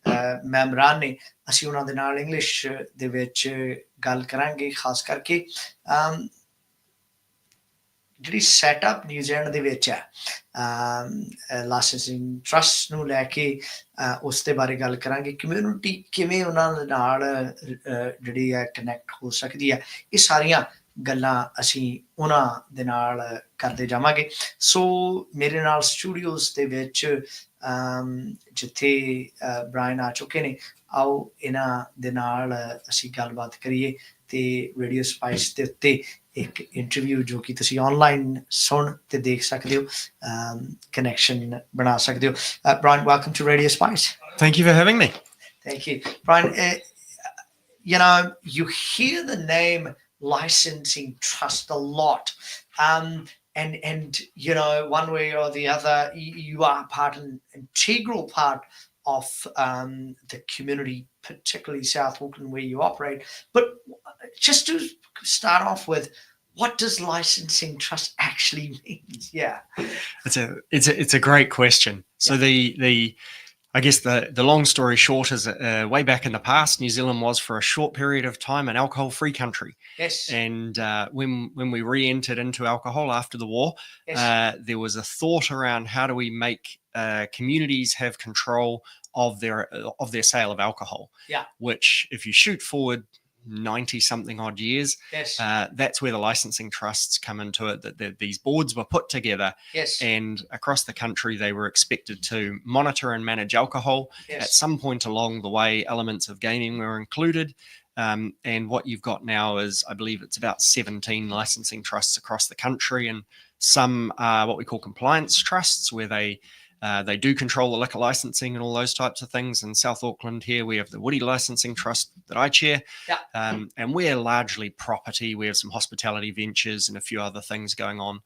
ਮੈਂਬਰਾਂ ਨੇ, ਅਸੀਂ ਉਹਨਾਂ ਦੇ ਨਾਲ ਇੰਗਲਿਸ਼ ਦੇ ਵਿੱਚ ਗੱਲ ਕਰਾਂਗੇ, ਖਾਸ ਕਰਕੇ ਜਿਹੜੀ ਸੈਟਅਪ ਨਿਊਜ਼ੀਲੈਂਡ ਦੇ ਵਿੱਚ ਹੈ ਲਾਇਸੈਂਸਿੰਗ ਟਰਸਟ ਨੂੰ ਲੈ ਕੇ, ਉਸ ਦੇ ਬਾਰੇ ਗੱਲ ਕਰਾਂਗੇ। ਕਮਿਊਨਿਟੀ ਕਿਵੇਂ ਉਹਨਾਂ ਦੇ ਨਾਲ ਜਿਹੜੀ ਹੈ ਕਨੈਕਟ ਹੋ ਸਕਦੀ ਹੈ, ਇਹ ਸਾਰੀਆਂ ਗੱਲਾਂ ਅਸੀਂ ਉਹਨਾਂ ਦੇ ਨਾਲ ਕਰਦੇ ਜਾਵਾਂਗੇ। ਸੋ ਮੇਰੇ ਨਾਲ ਸਟੂਡੀਓਜ਼ ਦੇ ਵਿੱਚ ਜਿੱਥੇ ਬ੍ਰਾਇਨ ਆ ਚੁੱਕੇ ਨੇ, ਆਓ ਇਹਨਾਂ ਦੇ ਨਾਲ ਅਸੀਂ ਗੱਲਬਾਤ ਕਰੀਏ ਤੇ ਰੇਡੀਓ ਸਪਾਈਸ ਦੇ ਉੱਤੇ ਇੱਕ ਇੰਟਰਵਿਊ ਜੋ ਕਿ ਤੁਸੀਂ ਆਨਲਾਈਨ ਸੁਣ ਤੇ ਦੇਖ ਸਕਦੇ ਹੋ, ਕਨੈਕਸ਼ਨ ਬਣਾ ਸਕਦੇ ਹੋ। Brian, welcome to Radio Spice. Thank you for having me. Thank you. Brian, you know, you hear the name Licensing Trust a lot. And you know, one way or the other, you are an integral part of the community, particularly South Auckland, where you operate. But just to start off with, what does licensing trust actually mean? Yeah, it's a great question. So I guess the long story short is way back in the past, New Zealand was for a short period of time an alcohol-free country. Yes. And when we re-entered into alcohol after the war, yes, there was a thought around how do we make communities have control of their sale of alcohol. Yeah. Which, if you shoot forward 90 something odd years, yes, that's where the licensing trusts come into it, that these boards were put together. Yes. And across the country they were expected to monitor and manage alcohol. Yes. At some point along the way, elements of gaming were included, and what you've got now is, I believe it's about 17 licensing trusts across the country, and some are what we call compliance trusts, where they do control the liquor licensing and all those types of things. In South Auckland here, we have the Wiri Licensing Trust that I chair. Yeah. And we're largely property. We have some hospitality ventures and a few other things going on.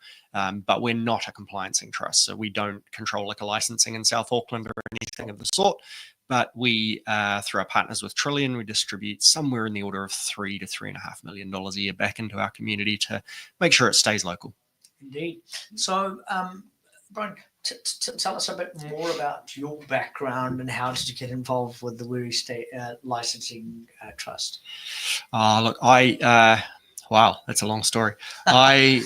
But we're not a compliancing trust. So we don't control liquor licensing in South Auckland or anything of the sort. But we, through our partners with Trillion, we distribute somewhere in the order of $3 to $3.5 million a year back into our community to make sure it stays local. Indeed. So, Brian, tell us a bit more about your background and how did you get involved with the Wiri State Licensing Trust? Look, wow, that's a long story. I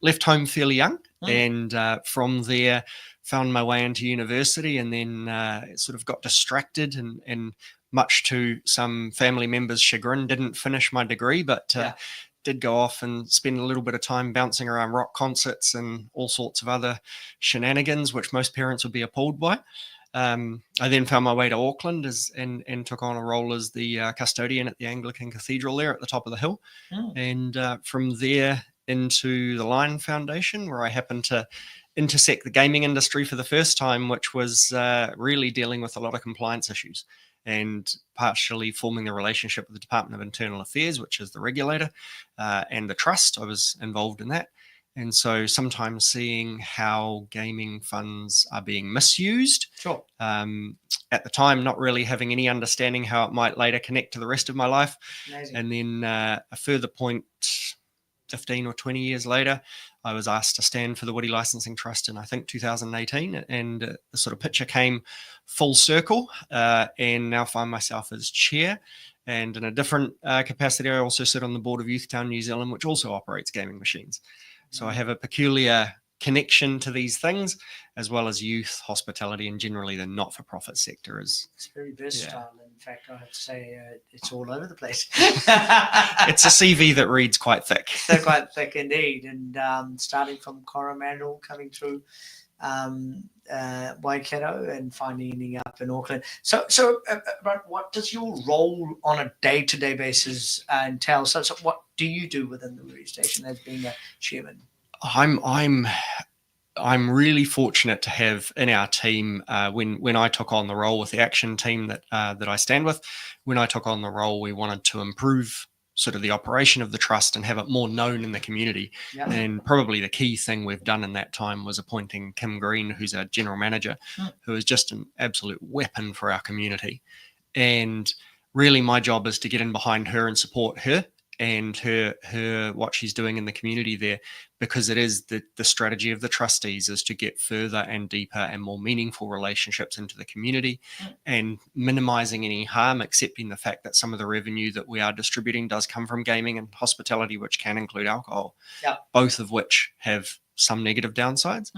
left home fairly young, and from there found my way into university, and then sort of got distracted and much to some family members' chagrin, didn't finish my degree, but did go off and spend a little bit of time bouncing around rock concerts and all sorts of other shenanigans, which most parents would be appalled by. I then found my way to Auckland and took on a role as the custodian at the Anglican Cathedral there at the top of the hill. And from there into the Lion Foundation, where I happened to intersect the gaming industry for the first time, which was really dealing with a lot of compliance issues, and partially forming the relationship with the Department of Internal Affairs, which is the regulator, and the trust. I was involved in that. And so sometimes seeing how gaming funds are being misused. Sure. At the time, not really having any understanding how it might later connect to the rest of my life. Amazing. And then a further point, 15 or 20 years later, I was asked to stand for the Wiri Licensing Trust in, I think, 2018, and the sort of picture came full circle, and now find myself as chair. And in a different capacity, I also sit on the board of Youthtown New Zealand, which also operates gaming machines. So I have a peculiar connection to these things, as well as youth, hospitality, and generally the not-for-profit sector. It's very versatile. Yeah. In fact, I have to say it's all over the place. It's a CV that reads quite thick. They're quite thick indeed. And starting from Coromandel, coming through Waikato, and finally ending up in Auckland. So what does your role on a day-to-day basis entail? So what do you do within the Wiri Station as being a chairman? I'm really fortunate to have in our team, when I took on the role with the action team that I stand with, when I took on the role, we wanted to improve sort of the operation of the trust and have it more known in the community. Yeah. And probably the key thing we've done in that time was appointing Kim Green, who's our general manager, who is just an absolute weapon for our community. And really my job is to get in behind her and support her and her what she's doing in the community there, because it is the strategy of the trustees is to get further and deeper and more meaningful relationships into the community, and minimizing any harm, accepting the fact that some of the revenue that we are distributing does come from gaming and hospitality, which can include alcohol, both of which have some negative downsides.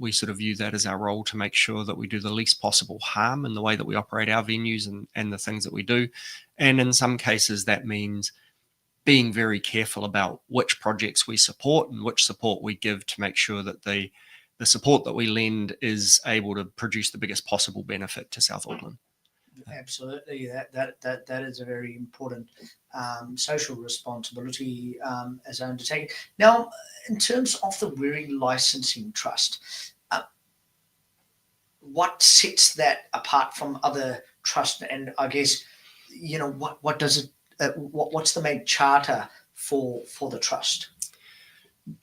We sort of view that as our role, to make sure that we do the least possible harm in the way that we operate our venues and the things that we do. And in some cases, that means being very careful about which projects we support and which support we give, to make sure that the support that we lend is able to produce the biggest possible benefit to South Auckland. Absolutely, that is a very important social responsibility as an undertaking. Now, in terms of the Wiri Licensing Trust, what sets that apart from other trusts? And I guess, what does it? What's the main charter for the trust?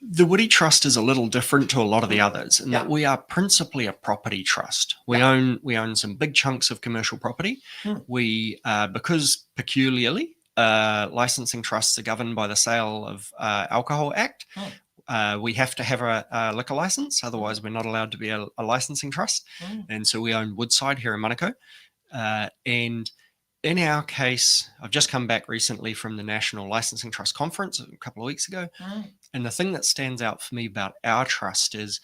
The Wiri Trust is a little different to a lot of the others, in that we are principally a property trust. We own some big chunks of commercial property. We, because peculiarly, licensing trusts are governed by the Sale of Alcohol Act. We have to have a liquor license, otherwise we're not allowed to be a licensing trust. And so we own Woodside here in Manukau. And in our case, I've just come back recently from the National Licensing Trust Conference a couple of weeks ago. And the thing that stands out for me about our trust is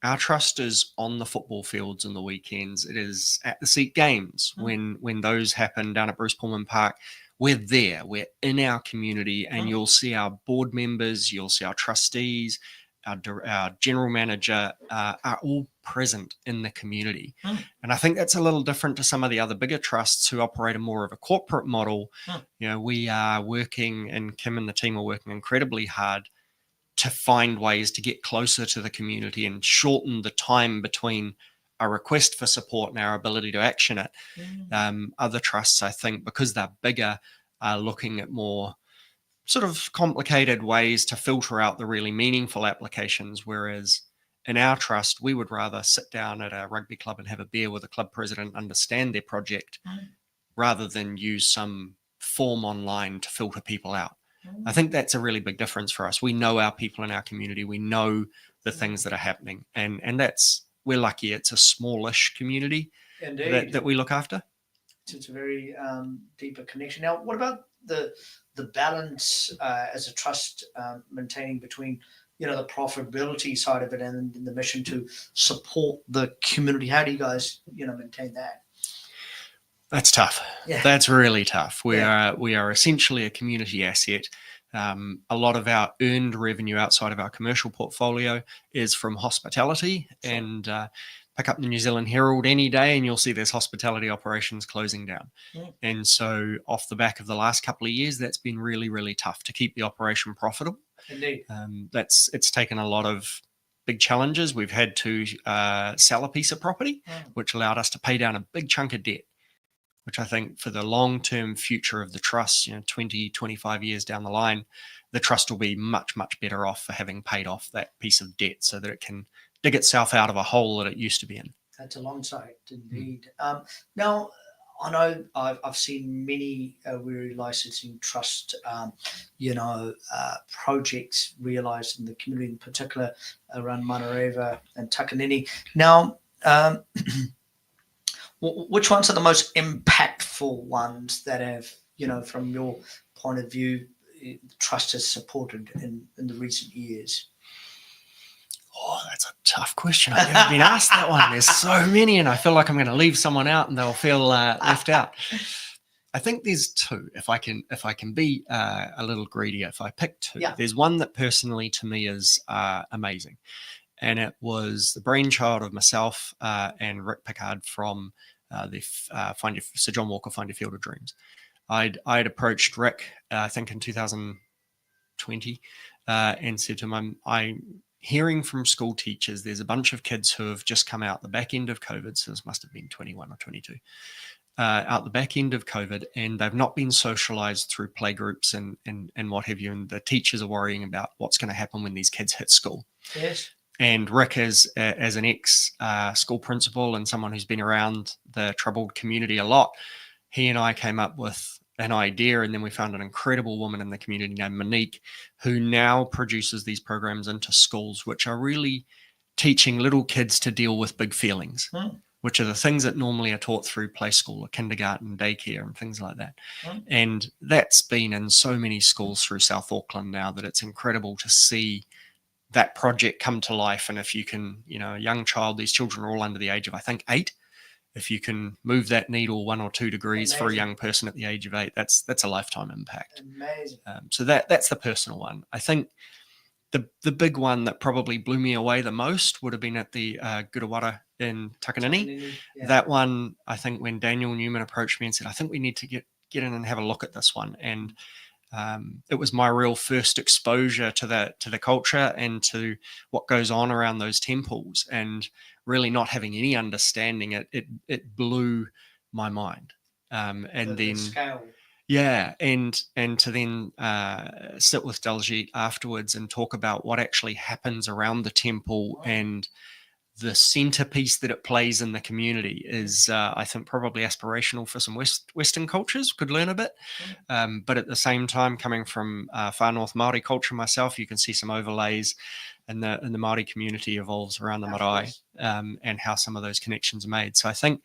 on the football fields on the weekends. It is at the seat games when those happen down at Bruce Pullman Park. We're there. We're in our community, and you'll see our board members, you'll see our trustees, our general manager are all present in the community. And I think that's a little different to some of the other bigger trusts who operate a more of a corporate model. We are working, and Kim and the team are working incredibly hard to find ways to get closer to the community and shorten the time between a request for support and our ability to action it. Other trusts, I think, because they're bigger, are looking at more sort of complicated ways to filter out the really meaningful applications, whereas in our trust, we would rather sit down at a rugby club and have a beer with a club president, understand their project, rather than use some form online to filter people out. I think that's a really big difference for us. We know our people in our community. We know the things that are happening, and we're lucky. It's a smallish community that we look after. It's a very deeper connection. Now, what about the balance as a trust maintaining between the profitability side of it and the mission to support the community? How do you guys maintain that? That's tough. That's really tough. We are essentially a community asset. A lot of our earned revenue outside of our commercial portfolio is from hospitality, and pick up the New Zealand Herald any day and you'll see there's hospitality operations closing down. And so off the back of the last couple of years, that's been really, really tough to keep the operation profitable. Indeed. It's taken a lot of big challenges. We've had to sell a piece of property, which allowed us to pay down a big chunk of debt, which I think for the long-term future of the trust, 20, 25 years down the line, the trust will be much, much better off for having paid off that piece of debt so that it can dig itself out of a hole that it used to be in. That's a long sight, indeed. Now, I know I've seen many Wiri Licensing Trust, projects realised in the community, in particular around Manurewa and Takanini. Now, which ones are the most impactful ones that have, from your point of view, the trust has supported in the recent years? Oh, that's a tough question. I've never been asked that one. There's so many, and I feel like I'm going to leave someone out, and they'll feel left out. I think there's two. If I can be a little greedy, if I pick two, there's one that personally to me is amazing, and it was the brainchild of myself and Rick Pickard from Sir John Walker Find Your Field of Dreams. I'd approached Rick, I think in 2020, and said to him, I'm hearing from school teachers, there's a bunch of kids who have just come out the back end of COVID, so this must have been 21 or 22, out the back end of COVID, and they've not been socialized through playgroups and what have you, and the teachers are worrying about what's going to happen when these kids hit school. Yes. And Rick, as an ex-school principal and someone who's been around the troubled community a lot, he and I came up with an idea, and then we found an incredible woman in the community named Monique, who now produces these programs into schools, which are really teaching little kids to deal with big feelings, which are the things that normally are taught through play school or kindergarten, daycare, and things like that. And that's been in so many schools through South Auckland now that it's incredible to see that project come to life. And if you can, a young child, these children are all under the age of, I think, 8. If you can move that needle 1 or 2 degrees for a young person at the age of 8, that's a lifetime impact. Amazing. So that's the personal one. I think the big one that probably blew me away the most would have been at the Gurawara in Takanini. That one, I think, when Daniel Newman approached me and said, I think we need to get in and have a look at this one. And it was my real first exposure to the culture and to what goes on around those temples, and really not having any understanding. It blew my mind. And then scale. Yeah, and to then sit with Daljit afterwards and talk about what actually happens around the temple and the centerpiece that it plays in the community is, I think, probably aspirational for some Western cultures, could learn a bit. But at the same time, coming from far north Māori culture myself, you can see some overlays in the Māori community evolves around the marae, and how some of those connections are made. So I think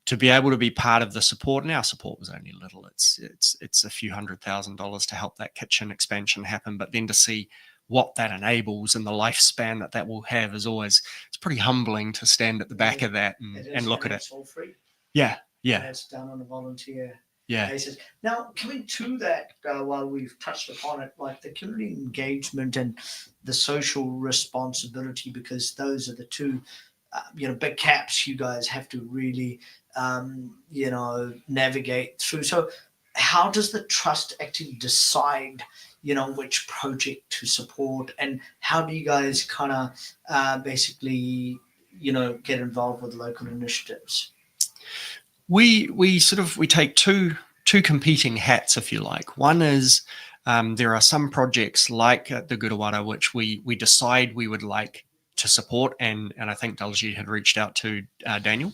to be able to be part of the support, and our support was only little, it's a few $100,000 to help that kitchen expansion happen, but then to see what that enables and the lifespan that will have is always, it's pretty humbling to stand at the back of that and look at it. It's all free. Yeah. And it's done on a volunteer basis. Now, coming to that, while we've touched upon it, like the community engagement and the social responsibility, because those are the two, big caps you guys have to really, navigate through. So how does the trust actually decide, which project to support, and how do you guys kind of basically, get involved with local initiatives? We take two competing hats, if you like. One is there are some projects like the Gurawara which we decide we would like to support, and I think Daljit had reached out to Daniel,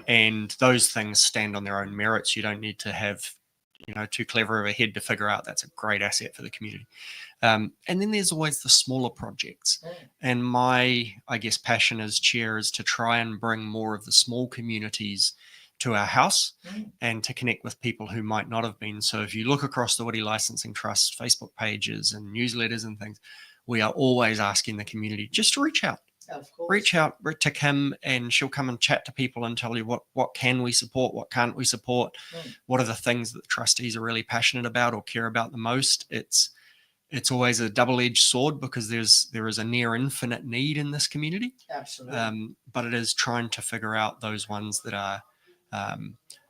and those things stand on their own merits. You don't need to have too clever of a head to figure out that's a great asset for the community. And then there's always the smaller projects. And my, I guess, passion as chair is to try and bring more of the small communities to our house and to connect with people who might not have been. So if you look across the Wiri Licensing Trust Facebook pages and newsletters and things, we are always asking the community just to reach out. Of course. Reach out to Kim, and she'll come and chat to people and tell you what can we support, what can't we support, what are the things that the trustees are really passionate about or care about the most. It's always a double-edged sword because there is a near infinite need in this community. Absolutely. But it is trying to figure out those ones that are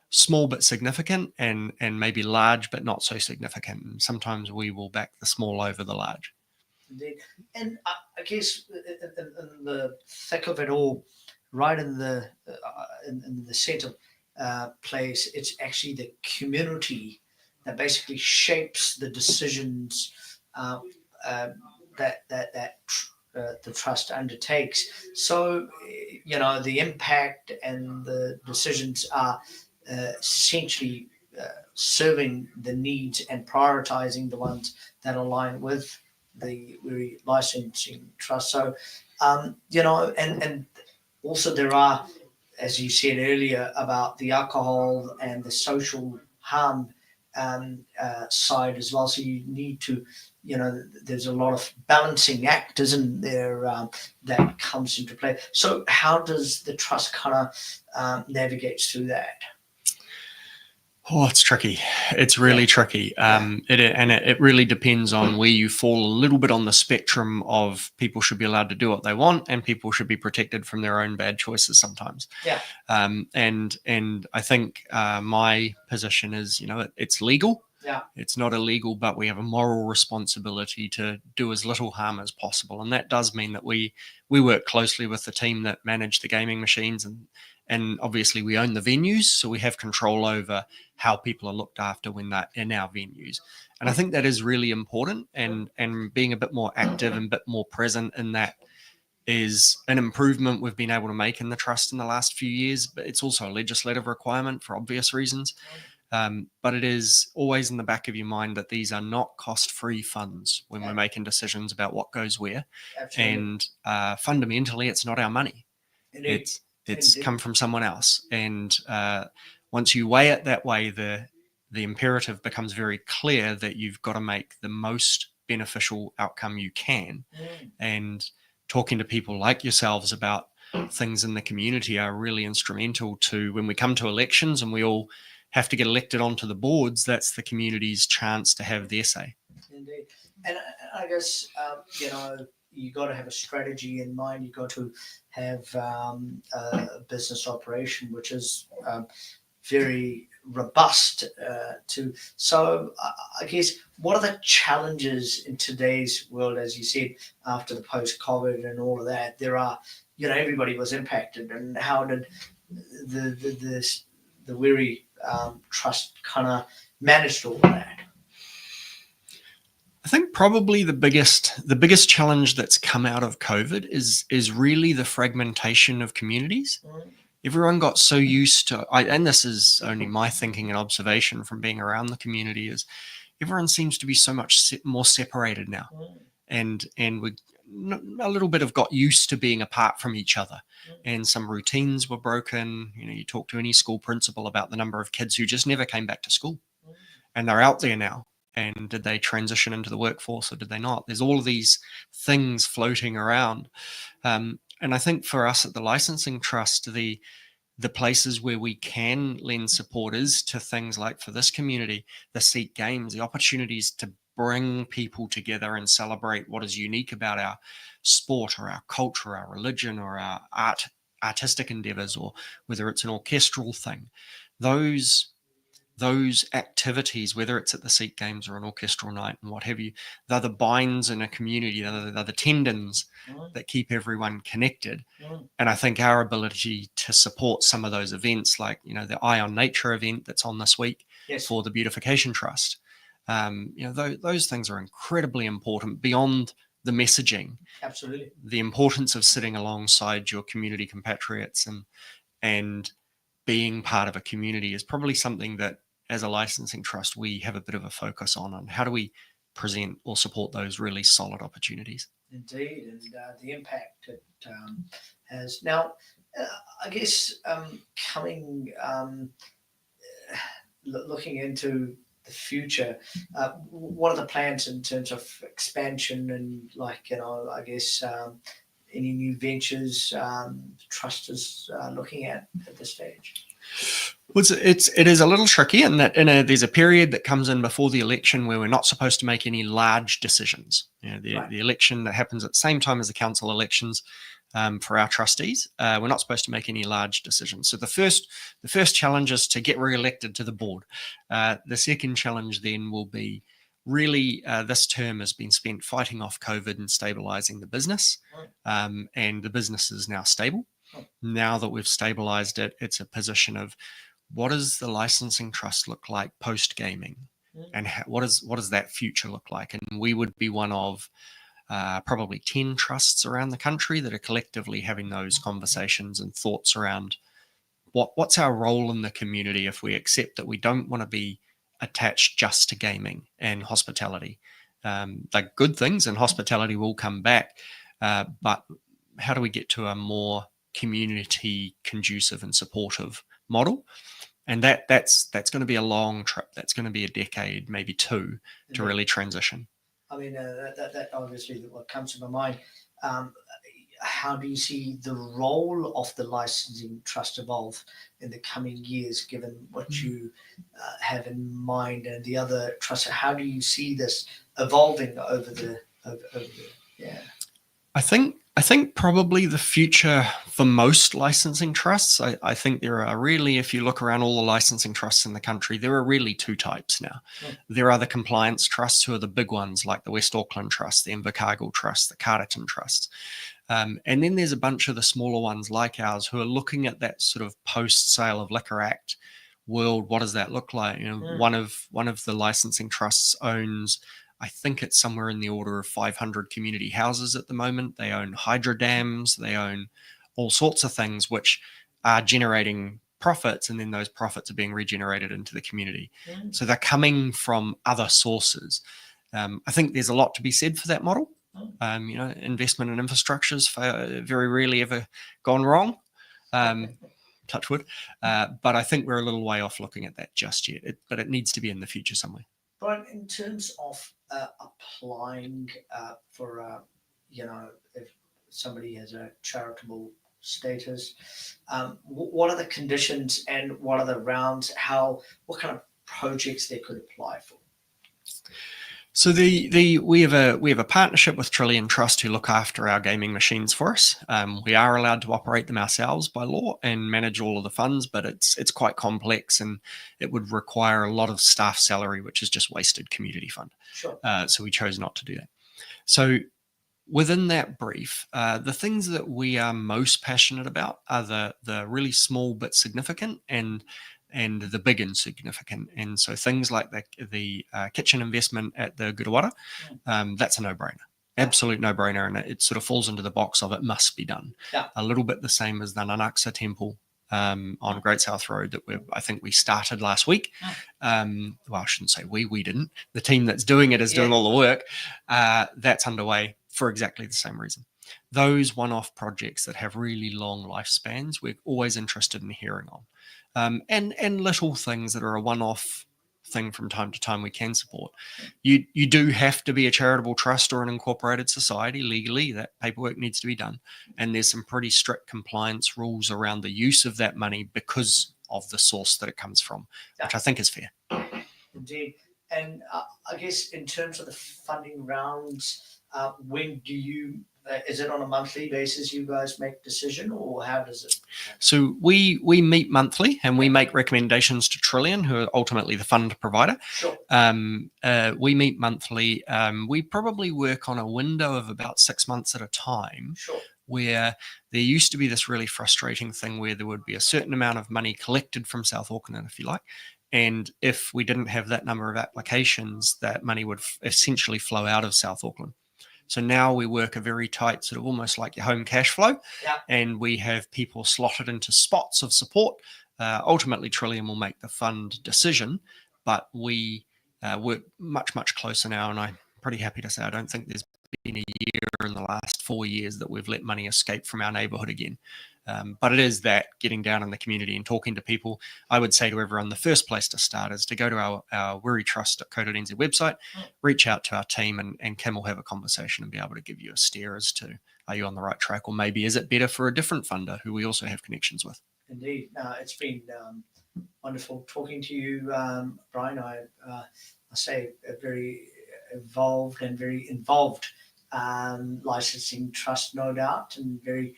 small but significant, and maybe large but not so significant. And sometimes we will back the small over the large. Indeed. And I guess in the thick of it all, right in the center place, it's actually the community that basically shapes the decisions that the trust undertakes. So, the impact and the decisions are essentially serving the needs and prioritizing the ones that align with the Wiri Licensing Trust. So, and also there are, as you said earlier, about the alcohol and the social harm side as well. So you need to, there's a lot of balancing act, isn't there, that comes into play. So how does the trust kind of navigate through that? Oh, it's tricky. It's really tricky. It really depends on where you fall a little bit on the spectrum of people should be allowed to do what they want and people should be protected from their own bad choices sometimes. Yeah. And I think my position is, it's legal. Yeah. It's not illegal, but we have a moral responsibility to do as little harm as possible. And that does mean that we work closely with the team that manage the gaming machines, and obviously we own the venues, so we have control over how people are looked after when they're in our venues. And I think that is really important, and being a bit more active and a bit more present in that is an improvement we've been able to make in the trust in the last few years, but it's also a legislative requirement for obvious reasons. But it is always in the back of your mind that these are not cost-free funds when we're making decisions about what goes where. Absolutely. And fundamentally, it's not our money. Indeed. It's Indeed. come from someone else. And once you weigh it that way, the imperative becomes very clear that you've got to make the most beneficial outcome you can. And talking to people like yourselves about things in the community are really instrumental to when we come to elections and we all have to get elected onto the boards. That's the community's chance to have their say. Indeed. And I guess, you got to have a strategy in mind. You got to have a business operation, which is very robust to. So I guess, what are the challenges in today's world, as you said, after the post-COVID and all of that? There are, everybody was impacted, and how did the Wiri Trust kind of managed all of that? I think probably the biggest challenge that's come out of COVID is really the fragmentation of communities. Everyone got so used to, and this is only my thinking and observation from being around the community, is everyone seems to be so much more separated now, and we a little bit have got used to being apart from each other, and some routines were broken. You talk to any school principal about the number of kids who just never came back to school, and they're out there now. And did they transition into the workforce or did they not? There's all of these things floating around. And I think for us at the Licensing Trust, the places where we can lend support is to things like, for this community, the Seek Games, the opportunities to bring people together and celebrate what is unique about our sport or our culture, our religion, or our artistic endeavors, or whether it's an orchestral thing. Those activities, whether it's at the Seek Games or an orchestral night and what have you, they're the binds in a community, they're the tendons that keep everyone connected. And I think our ability to support some of those events, like the Eye on Nature event that's on this week for the Beautification Trust, those things are incredibly important beyond the messaging. Absolutely. The importance of sitting alongside your community compatriots and being part of a community is probably something that, as a licensing trust, we have a bit of a focus on how do we present or support those really solid opportunities. Indeed, and the impact it has. Now, I guess, coming, looking into the future, what are the plans in terms of expansion and, I guess, any new ventures the trust is looking at this stage? Well, it is a little tricky in that there's a period that comes in before the election where we're not supposed to make any large decisions. The election that happens at the same time as the council elections for our trustees, we're not supposed to make any large decisions. So the first challenge is to get re-elected to the board. The second challenge then will be really this term has been spent fighting off COVID and stabilizing the business, and the business is now stable. Now that we've stabilized it, it's a position of what does the licensing trust look like post gaming, and what does that future look like? And we would be one of probably 10 trusts around the country that are collectively having those conversations and thoughts around what's our role in the community if we accept that we don't want to be attached just to gaming and hospitality. Like, good things and hospitality will come back, but how do we get to a more community conducive and supportive model? And that's going to be a long trip. That's going to be a decade, maybe two, to really transition. I mean, that obviously what comes to my mind. How do you see the role of the licensing trust evolve in the coming years, given what you have in mind and the other trusts? How do you see this evolving over the yeah? I think probably the future for most licensing trusts, I think there are really, if you look around all the licensing trusts in the country, there are really two types now. There are the compliance trusts, who are the big ones, like the West Auckland Trust, the Invercargill Trust, the Carterton Trust. And then there's a bunch of the smaller ones like ours who are looking at that sort of post-sale of Liquor Act world. What does that look like? One of the licensing trusts owns, I think it's somewhere in the order of 500 community houses at the moment. They own hydro dams. They own all sorts of things which are generating profits, and then those profits are being regenerated into the community. So they're coming from other sources. I think there's a lot to be said for that model. Investment in infrastructure's very rarely ever gone wrong. Touch wood. But I think we're a little way off looking at that just yet. But it needs to be in the future somewhere. Brian, in terms of applying for, if somebody has a charitable status, what are the conditions and what are the rounds? What kind of projects they could apply for? So we have a partnership with Trillion Trust who look after our gaming machines for us. We are allowed to operate them ourselves by law and manage all of the funds, but it's quite complex and it would require a lot of staff salary, which is just wasted community fund. Sure. So we chose not to do that. So within that brief, the things that we are most passionate about are the really small but significant and the big and significant. And so things like the kitchen investment at the Gurudwara, that's a no-brainer. Absolute no-brainer. And it sort of falls into the box of it must be done. Yeah. A little bit the same as the Nanaksa temple on Great South Road that I think we started last week. Well, I shouldn't say we didn't. The team that's doing it is doing all the work. That's underway for exactly the same reason. Those one-off projects that have really long lifespans, we're always interested in hearing on. And little things that are a one-off thing from time to time we can support. You do have to be a charitable trust or an incorporated society legally. That paperwork needs to be done. And there's some pretty strict compliance rules around the use of that money because of the source that it comes from, which I think is fair. Indeed. And I guess in terms of the funding rounds, when do you is it on a monthly basis you guys make decision, or how does it? So we meet monthly and we make recommendations to Trillion, who are ultimately the fund provider. Sure. We meet monthly. We probably work on a window of about 6 months at a time. Sure. Where there used to be this really frustrating thing where there would be a certain amount of money collected from South Auckland, if you like. And if we didn't have that number of applications, that money would essentially flow out of South Auckland. So now we work a very tight, sort of almost like your home cash flow, and we have people slotted into spots of support. Ultimately, Trillion will make the fund decision, but we work much, much closer now, and I'm pretty happy to say I don't think there's been a year in the last 4 years that we've let money escape from our neighbourhood again. But it is that getting down in the community and talking to people. I would say to everyone, the first place to start is to go to our wiritrust.co.nz website, reach out to our team, and Kim will have a conversation and be able to give you a steer as to, are you on the right track, or maybe is it better for a different funder who we also have connections with. Indeed. It's been wonderful talking to you, Brian. I say a very evolved and very involved licensing trust, no doubt, and very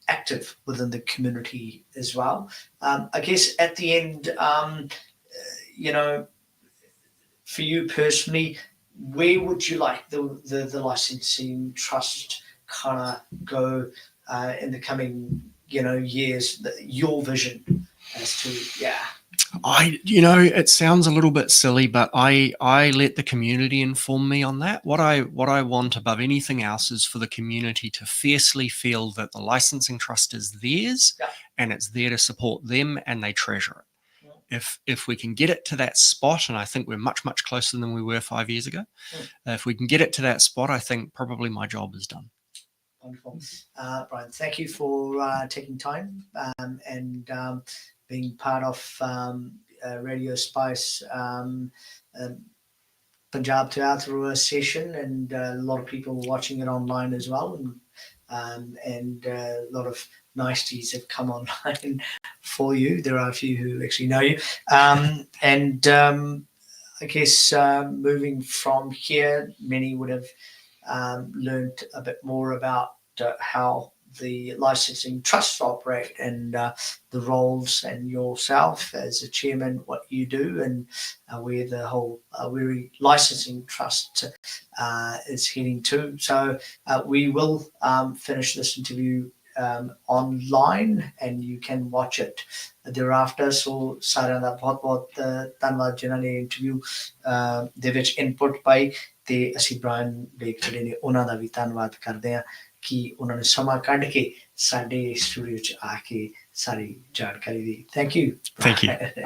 active within the community as well. I guess at the end, for you personally, where would you like the licensing trust kind of go in the coming years? Your vision as to it sounds a little bit silly, but I let the community inform me on that. What I want above anything else is for the community to fiercely feel that the licensing trust is theirs and it's there to support them and they treasure it. If we can get it to that spot, and I think we're much, much closer than we were 5 years ago, if we can get it to that spot, I think probably my job is done. Wonderful. Brian, thank you for taking time and being part of Radio Spice Punjab to Aotearoa session, and a lot of people watching it online as well, and a lot of niceties have come online for you. There are a few who actually know you, and I guess moving from here, many would have learned a bit more about how the licensing trusts operate and the roles, and yourself as a chairman, what you do, and where the whole Wiri Licensing Trust is heading to. So we will finish this interview online, and you can watch it thereafter. So ਸਾਰਿਆਂ ਦਾ ਬਹੁਤ ਧੰਨਵਾਦ ਜਿਨ੍ਹਾਂ ਨੇ interview ਦੇ ਵਿੱਚ input ਪਾਈ, ਤੇ ਅਸੀਂ Brian bake ਜਿਹੜੇ ਨੇ ਉਹਨਾਂ ਦਾ ਵੀ ਧੰਨਵਾਦ ਕਰਦੇ ਹਾਂ ਕਿ ਉਹਨਾਂ ਨੇ ਸਮਾਂ ਕੱਢ ਕੇ ਸਾਡੇ ਸਟੂਡੀਓ 'ਚ ਆ ਕੇ ਸਾਰੀ ਜਾਣਕਾਰੀ ਦੀ। Thank you. Thank you.